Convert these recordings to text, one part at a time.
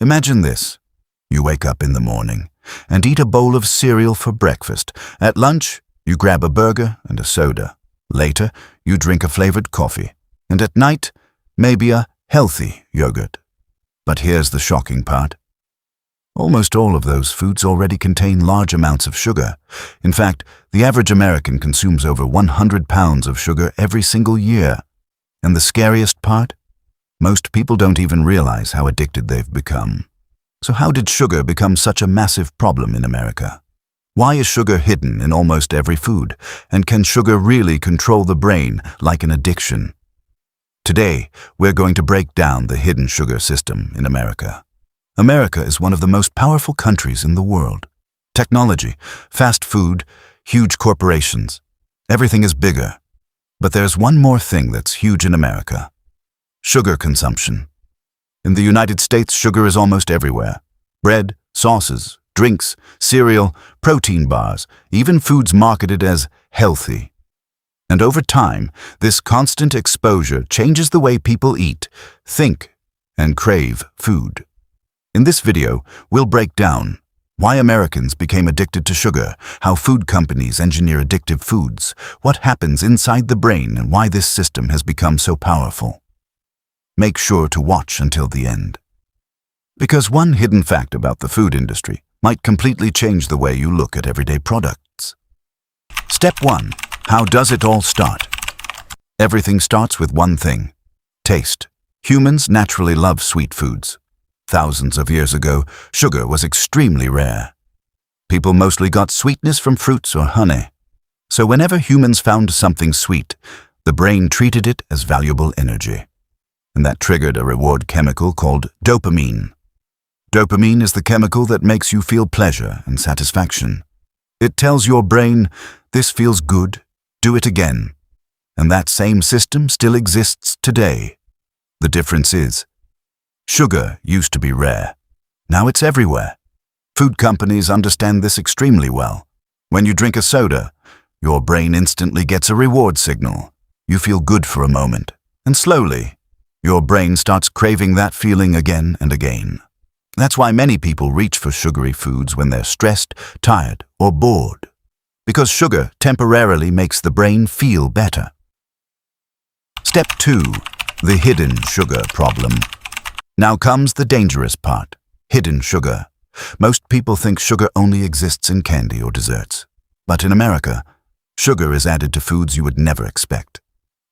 Imagine this. You wake up in the morning and eat a bowl of cereal for breakfast. At lunch, you grab a burger and a soda. Later, you drink a flavored coffee. And at night, maybe a healthy yogurt. But here's the shocking part. Almost all of those foods already contain large amounts of sugar. In fact, the average American consumes over 100 pounds of sugar every single year. And the scariest part? Most people don't even realize how addicted they've become. So how did sugar become such a massive problem in America? Why is sugar hidden in almost every food? And can sugar really control the brain like an addiction? Today, we're going to break down the hidden sugar system in America. America is one of the most powerful countries in the world. Technology, fast food, huge corporations. Everything is bigger. But there's one more thing that's huge in America. Sugar consumption. In the United States, sugar is almost everywhere. Bread, sauces, drinks, cereal, protein bars, even foods marketed as healthy. And over time, this constant exposure changes the way people eat, think, and crave food. In this video, we'll break down why Americans became addicted to sugar, how food companies engineer addictive foods, what happens inside the brain, and why this system has become so powerful. Make sure to watch until the end. Because one hidden fact about the food industry might completely change the way you look at everyday products. Step 1. How does it all start? Everything starts with one thing: taste. Humans naturally love sweet foods. Thousands of years ago, sugar was extremely rare. People mostly got sweetness from fruits or honey. So whenever humans found something sweet, the brain treated it as valuable energy. And that triggered a reward chemical called dopamine. Dopamine is the chemical that makes you feel pleasure and satisfaction. It tells your brain, this feels good, do it again. And that same system still exists today. The difference is, sugar used to be rare. Now it's everywhere. Food companies understand this extremely well. When you drink a soda, your brain instantly gets a reward signal. You feel good for a moment, and slowly, your brain starts craving that feeling again and again. That's why many people reach for sugary foods when they're stressed, tired, or bored. Because sugar temporarily makes the brain feel better. Step 2. The hidden sugar problem. Now comes the dangerous part: hidden sugar. Most people think sugar only exists in candy or desserts. But in America, sugar is added to foods you would never expect.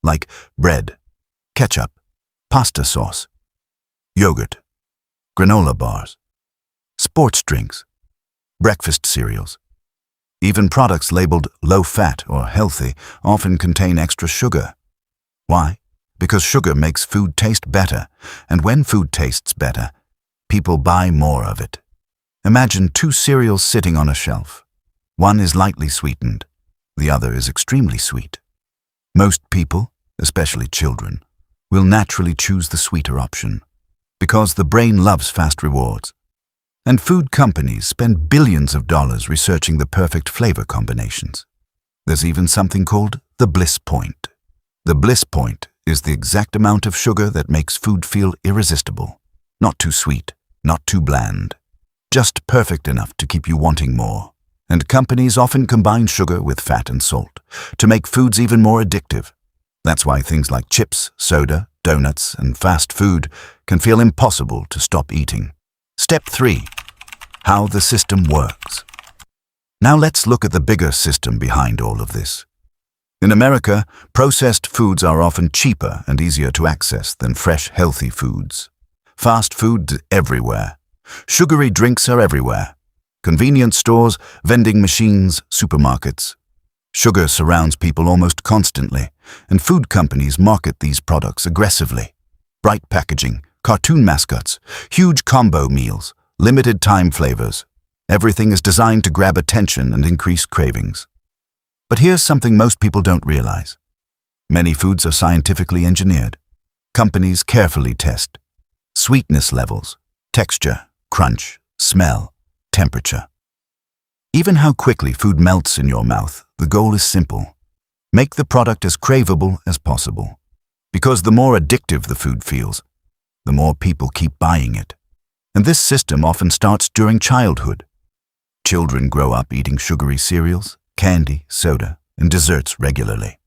Like bread, ketchup, pasta sauce, yogurt, granola bars, sports drinks, breakfast cereals. Even products labeled low-fat or healthy often contain extra sugar. Why? Because sugar makes food taste better, and when food tastes better, people buy more of it. Imagine two cereals sitting on a shelf. One is lightly sweetened, the other is extremely sweet. Most people, especially children, will naturally choose the sweeter option, because the brain loves fast rewards. And food companies spend billions of dollars researching the perfect flavor combinations. There's even something called the bliss point. The bliss point is the exact amount of sugar that makes food feel irresistible. Not too sweet, not too bland. Just perfect enough to keep you wanting more. And companies often combine sugar with fat and salt to make foods even more addictive. That's why things like chips, soda, donuts, and fast food can feel impossible to stop eating. Step 3. How the system works. Now let's look at the bigger system behind all of this. In America, processed foods are often cheaper and easier to access than fresh, healthy foods. Fast food everywhere. Sugary drinks are everywhere. Convenience stores, vending machines, supermarkets. Sugar surrounds people almost constantly, and food companies market these products aggressively. Bright packaging, cartoon mascots, huge combo meals, limited time flavors. Everything is designed to grab attention and increase cravings. But here's something most people don't realize. Many foods are scientifically engineered. Companies carefully test sweetness levels, texture, crunch, smell, temperature. Even how quickly food melts in your mouth, the goal is simple. Make the product as craveable as possible. Because the more addictive the food feels, the more people keep buying it. And this system often starts during childhood. Children grow up eating sugary cereals, candy, soda, and desserts regularly.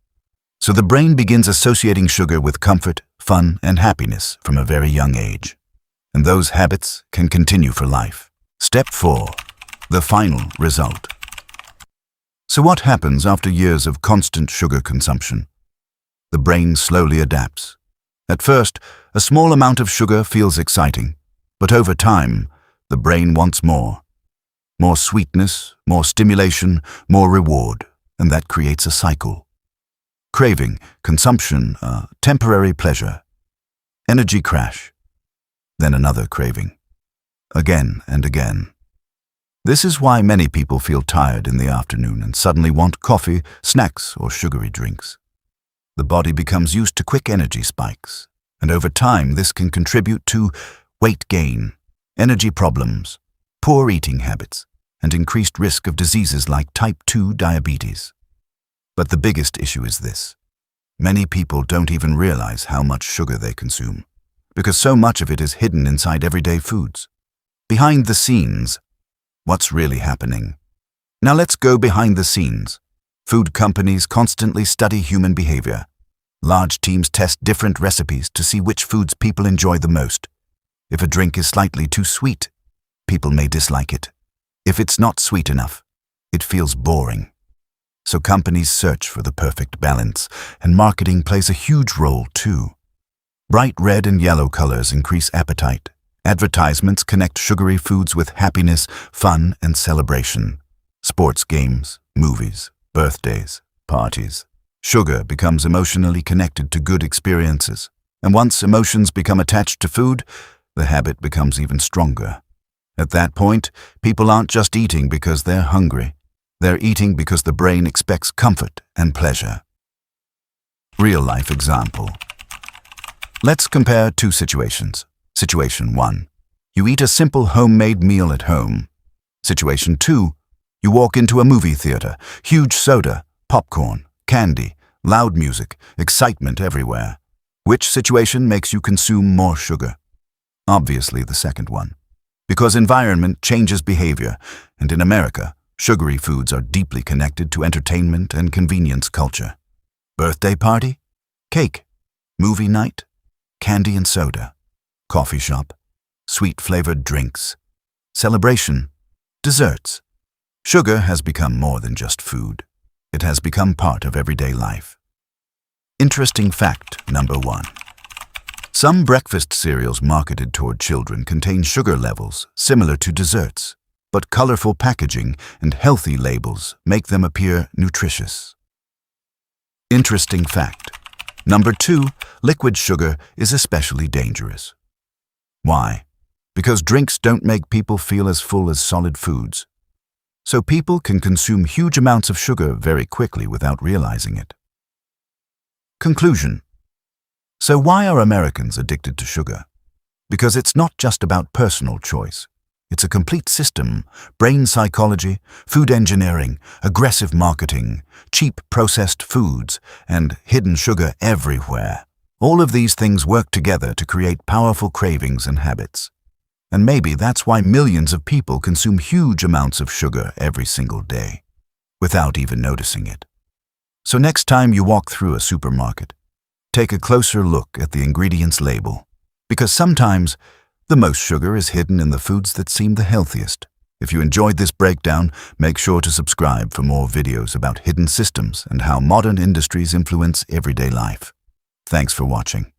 So the brain begins associating sugar with comfort, fun, and happiness from a very young age. And those habits can continue for life. Step 4. The final result. So what happens after years of constant sugar consumption? The brain slowly adapts. At first, a small amount of sugar feels exciting, but over time, the brain wants more. More sweetness, more stimulation, more reward, and that creates a cycle. Craving, consumption, temporary pleasure. Energy crash. Then another craving. Again and again. This is why many people feel tired in the afternoon and suddenly want coffee, snacks, or sugary drinks. The body becomes used to quick energy spikes, and over time this can contribute to weight gain, energy problems, poor eating habits, and increased risk of diseases like type 2 diabetes. But the biggest issue is this. Many people don't even realize how much sugar they consume, because so much of it is hidden inside everyday foods. Behind the scenes, what's really happening? Now let's go behind the scenes. Food companies constantly study human behavior. Large teams test different recipes to see which foods people enjoy the most. If a drink is slightly too sweet, people may dislike it. If it's not sweet enough, it feels boring. So companies search for the perfect balance, and marketing plays a huge role too. Bright red and yellow colors increase appetite. Advertisements connect sugary foods with happiness, fun, and celebration. Sports games, movies, birthdays, parties. Sugar becomes emotionally connected to good experiences. And once emotions become attached to food, the habit becomes even stronger. At that point, people aren't just eating because they're hungry. They're eating because the brain expects comfort and pleasure. Real-life example. Let's compare two situations. Situation 1. You eat a simple homemade meal at home. Situation 2. You walk into a movie theater. Huge soda, popcorn, candy, loud music, excitement everywhere. Which situation makes you consume more sugar? Obviously the second one. Because environment changes behavior, and in America, sugary foods are deeply connected to entertainment and convenience culture. Birthday party? Cake. Movie night? Candy and soda. Coffee shop? Sweet-flavored drinks. Celebration? Desserts. Sugar has become more than just food. It has become part of everyday life. Interesting fact number 1. Some breakfast cereals marketed toward children contain sugar levels similar to desserts, but colorful packaging and healthy labels make them appear nutritious. Interesting fact. Number 2, liquid sugar is especially dangerous. Why? Because drinks don't make people feel as full as solid foods. So people can consume huge amounts of sugar very quickly without realizing it. Conclusion. So why are Americans addicted to sugar? Because it's not just about personal choice. It's a complete system: brain psychology, food engineering, aggressive marketing, cheap processed foods, and hidden sugar everywhere. All of these things work together to create powerful cravings and habits. And maybe that's why millions of people consume huge amounts of sugar every single day, without even noticing it. So next time you walk through a supermarket, take a closer look at the ingredients label, because sometimes the most sugar is hidden in the foods that seem the healthiest. If you enjoyed this breakdown, make sure to subscribe for more videos about hidden systems and how modern industries influence everyday life. Thanks for watching.